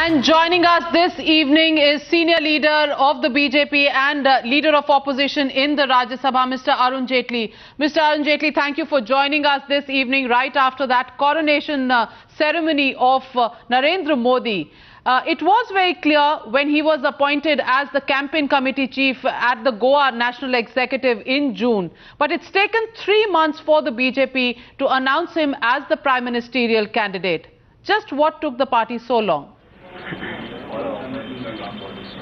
And joining us this evening is senior leader of the BJP and leader of opposition in the Rajya Sabha, Mr. Arun Jaitley. Mr. Arun Jaitley, thank you for joining us this evening right after that coronation ceremony of Narendra Modi. It was very clear when he was appointed as the campaign committee chief at the Goa National Executive in June. But it's taken 3 months for the BJP to announce him as the prime ministerial candidate. Just what took the party so long?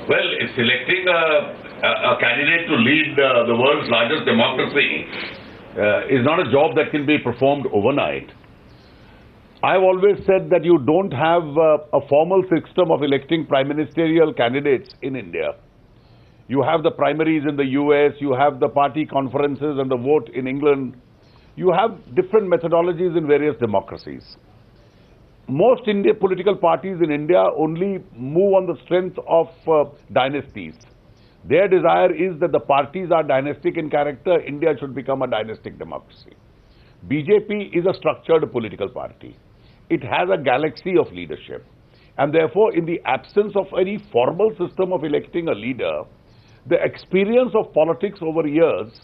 Well, it's selecting a candidate to lead the world's largest democracy is not a job that can be performed overnight. I've always said that you don't have a formal system of electing prime ministerial candidates in India. You have the primaries in the US, you have the party conferences and the vote in England. You have different methodologies in various democracies. Most political parties in India only move on the strength of dynasties. Their desire is that the parties are dynastic in character. India should become a dynastic democracy. BJP is a structured political party. It has a galaxy of leadership. And therefore, in the absence of any formal system of electing a leader, the experience of politics over years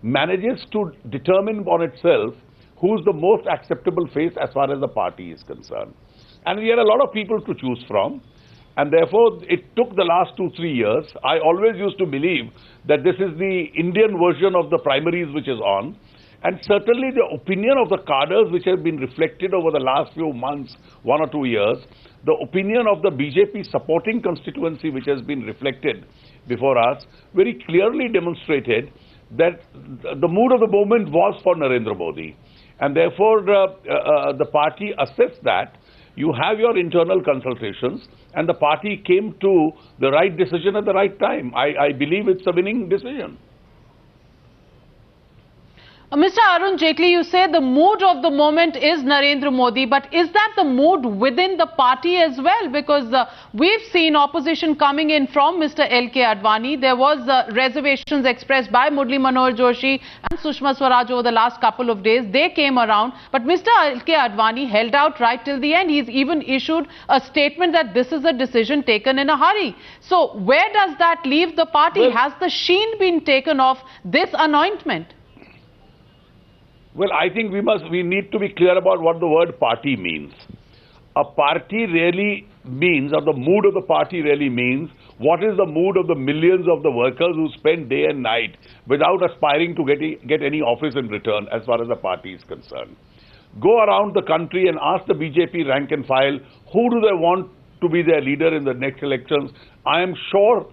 manages to determine on itself who's the most acceptable face as far as the party is concerned. And we had a lot of people to choose from. And therefore, it took the last 2-3 years. I always used to believe that this is the Indian version of the primaries which is on. And certainly the opinion of the cadres which have been reflected over the last few months, 1 or 2 years, the opinion of the BJP supporting constituency which has been reflected before us, very clearly demonstrated that the mood of the moment was for Narendra Modi. And therefore, the party assessed that. You have your internal consultations, and the party came to the right decision at the right time. I believe it's a winning decision. Mr. Arun Jaitley, you say the mood of the moment is Narendra Modi, but is that the mood within the party as well? Because we've seen opposition coming in from Mr. L.K. Advani. There was reservations expressed by Murli Manohar Joshi and Sushma Swaraj over the last couple of days. They came around, but Mr. L.K. Advani held out right till the end. He's even issued a statement that this is a decision taken in a hurry. So where does that leave the party? Well, has the sheen been taken off this anointment? Well, I think we need to be clear about what the word party means. A party really means, or the mood of the party really means, what is the mood of the millions of the workers who spend day and night without aspiring to get any office in return as far as the party is concerned. Go around the country and ask the BJP rank and file, who do they want to be their leader in the next elections? I am sure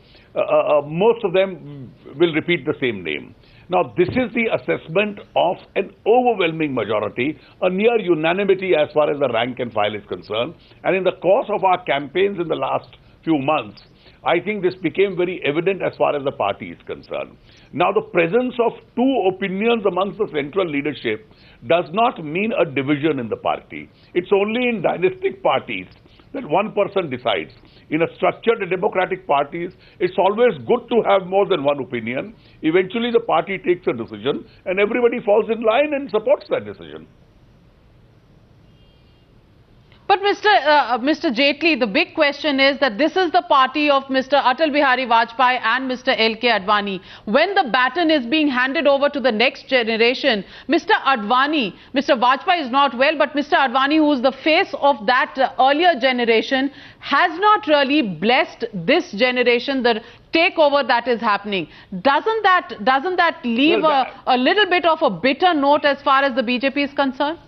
most of them will repeat the same name. Now, this is the assessment of an overwhelming majority, a near unanimity as far as the rank and file is concerned. And in the course of our campaigns in the last few months, I think this became very evident as far as the party is concerned. Now, the presence of two opinions amongst the central leadership does not mean a division in the party. It's only in dynastic parties that one person decides. In a structured democratic parties, it's always good to have more than one opinion. Eventually, the party takes a decision and everybody falls in line and supports that decision. But Mr. Jaitley, the big question is that this is the party of Mr. Atal Bihari Vajpayee and Mr. L.K. Advani. When the baton is being handed over to the next generation, Mr. Vajpayee is not well, but Mr. Advani, who is the face of that earlier generation, has not really blessed this generation, the takeover that is happening. Doesn't that leave a little bit of a bitter note as far as the BJP is concerned?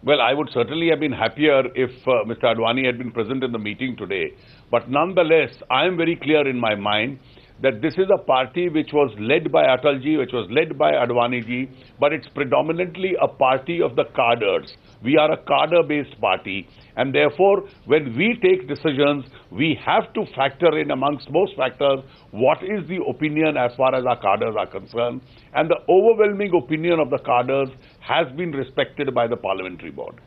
Well, I would certainly have been happier if Mr. Advani had been present in the meeting today. But nonetheless, I am very clear in my mind that this is a party which was led by Atalji, which was led by Advaniji, but it's predominantly a party of the cadres. We are a cadre-based party, and therefore, when we take decisions, we have to factor in amongst most factors what is the opinion as far as our cadres are concerned, and the overwhelming opinion of the cadres has been respected by the parliamentary board.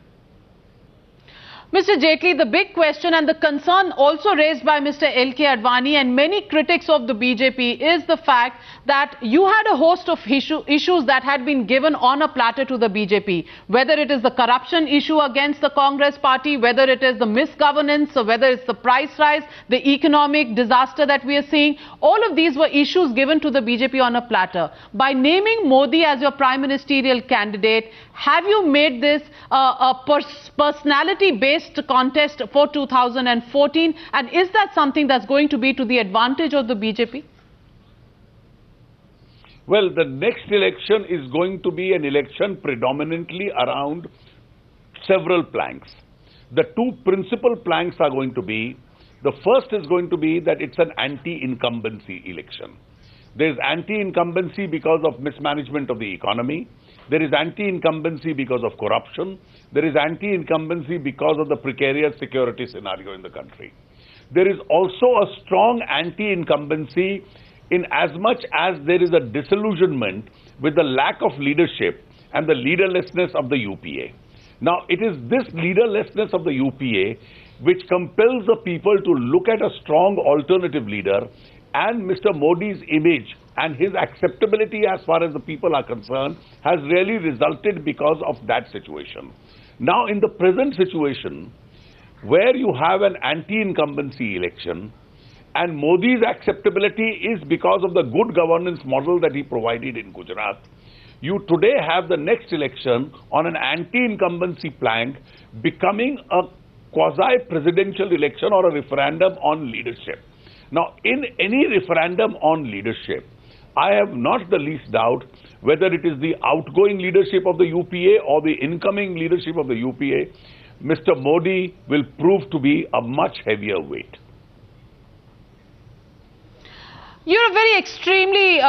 Mr. Jaitley, the big question and the concern also raised by Mr. L.K. Advani and many critics of the BJP is the fact that you had a host of issues that had been given on a platter to the BJP, whether it is the corruption issue against the Congress party, whether it is the misgovernance, or whether it's the price rise, the economic disaster that we are seeing. All of these were issues given to the BJP on a platter. By naming Modi as your prime ministerial candidate, have you made this a personality-based contest for 2014, and is that something that's going to be to the advantage of the BJP? Well, the next election is going to be an election predominantly around several planks. The two principal planks are going to be, the first is going to be that it's an anti-incumbency election. There is anti-incumbency because of mismanagement of the economy. There is anti-incumbency because of corruption. There is anti-incumbency because of the precarious security scenario in the country. There is also a strong anti-incumbency in as much as there is a disillusionment with the lack of leadership and the leaderlessness of the UPA. Now, it is this leaderlessness of the UPA which compels the people to look at a strong alternative leader, and Mr. Modi's image and his acceptability as far as the people are concerned has really resulted because of that situation. Now, in the present situation, where you have an anti-incumbency election, and Modi's acceptability is because of the good governance model that he provided in Gujarat, you today have the next election on an anti-incumbency plank becoming a quasi-presidential election or a referendum on leadership. Now, in any referendum on leadership, I have not the least doubt whether it is the outgoing leadership of the UPA or the incoming leadership of the UPA, Mr. Modi will prove to be a much heavier weight. You're a very extremely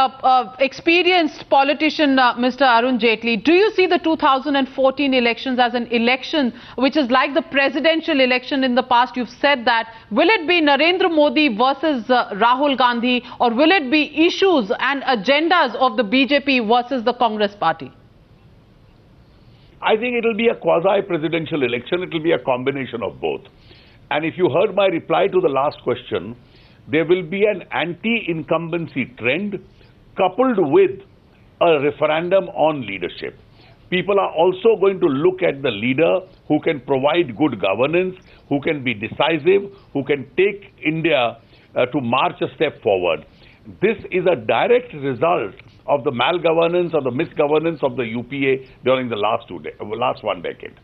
experienced politician, Mr. Arun Jaitley. Do you see the 2014 elections as an election which is like the presidential election in the past? You've said that. Will it be Narendra Modi versus Rahul Gandhi, or will it be issues and agendas of the BJP versus the Congress party? I think it will be a quasi-presidential election. It will be a combination of both. And if you heard my reply to the last question, there will be an anti-incumbency trend coupled with a referendum on leadership. People are also going to look at the leader who can provide good governance, who can be decisive, who can take India to march a step forward. This is a direct result of the malgovernance or the misgovernance of the UPA during the last 1 decade.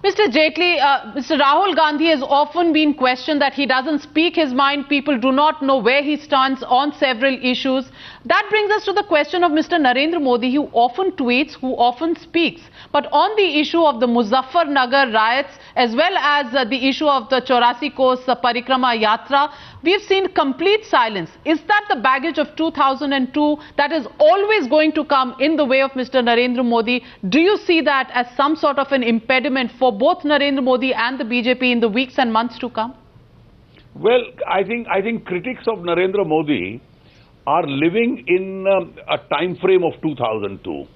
Mr. Jaitley, Mr. Rahul Gandhi has often been questioned that he doesn't speak his mind. People do not know where he stands on several issues. That brings us to the question of Mr. Narendra Modi, who often tweets, who often speaks. But on the issue of the Muzaffarnagar riots, as well as the issue of the 84 Kos Parikrama Yatra, we've seen complete silence. Is that the baggage of 2002 that is always going to come in the way of Mr. Narendra Modi? Do you see that as some sort of an impediment for both Narendra Modi and the BJP in the weeks and months to come? Well, I think critics of Narendra Modi are living in a time frame of 2002.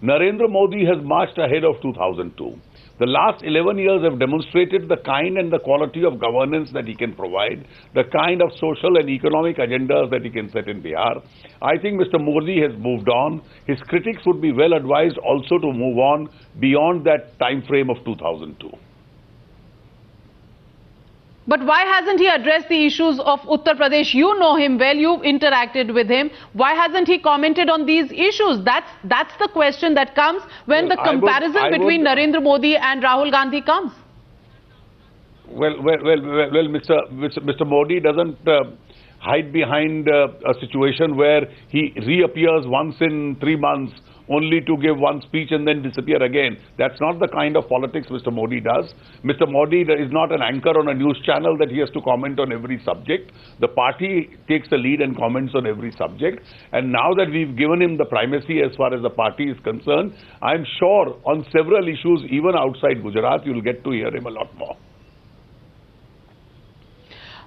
Narendra Modi has marched ahead of 2002. The last 11 years have demonstrated the kind and the quality of governance that he can provide, the kind of social and economic agendas that he can set in Bihar. I think Mr. Modi has moved on. His critics would be well advised also to move on beyond that time frame of 2002. But why hasn't he addressed the issues of Uttar Pradesh? You know him well, you've interacted with him. Why hasn't he commented on these issues? That's the question that comes when the comparison between Narendra Modi and Rahul Gandhi comes. Well, Mr. Modi doesn't hide behind a situation where he reappears once in 3 months only to give one speech and then disappear again. That's not the kind of politics Mr. Modi does. Mr. Modi is not an anchor on a news channel that he has to comment on every subject. The party takes the lead and comments on every subject. And now that we've given him the primacy as far as the party is concerned, I'm sure on several issues, even outside Gujarat, you'll get to hear him a lot more.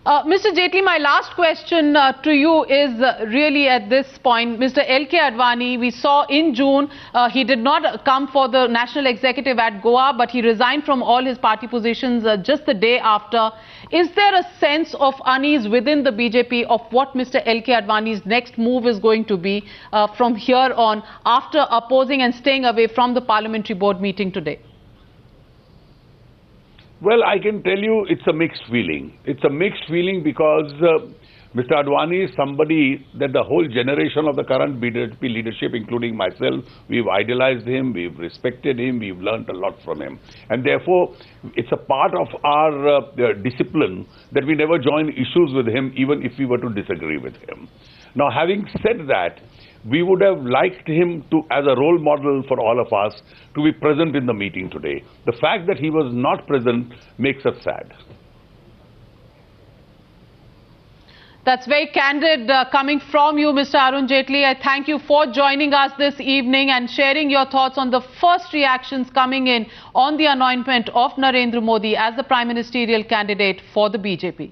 Mr. Jaitley, my last question to you is really at this point. Mr. L.K. Advani, we saw in June, he did not come for the national executive at Goa, but he resigned from all his party positions just the day after. Is there a sense of unease within the BJP of what Mr. L.K. Advani's next move is going to be from here on, after opposing and staying away from the parliamentary board meeting today? Well, I can tell you it's a mixed feeling. It's a mixed feeling because Mr. Advani is somebody that the whole generation of the current BJP leadership, including myself, we've idolized him, we've respected him, we've learned a lot from him. And therefore, it's a part of our discipline that we never join issues with him, even if we were to disagree with him. Now, having said that, we would have liked him to, as a role model for all of us, to be present in the meeting today. The fact that he was not present makes us sad. That's very candid coming from you, Mr. Arun Jaitley. I thank you for joining us this evening and sharing your thoughts on the first reactions coming in on the anointment of Narendra Modi as the Prime Ministerial candidate for the BJP.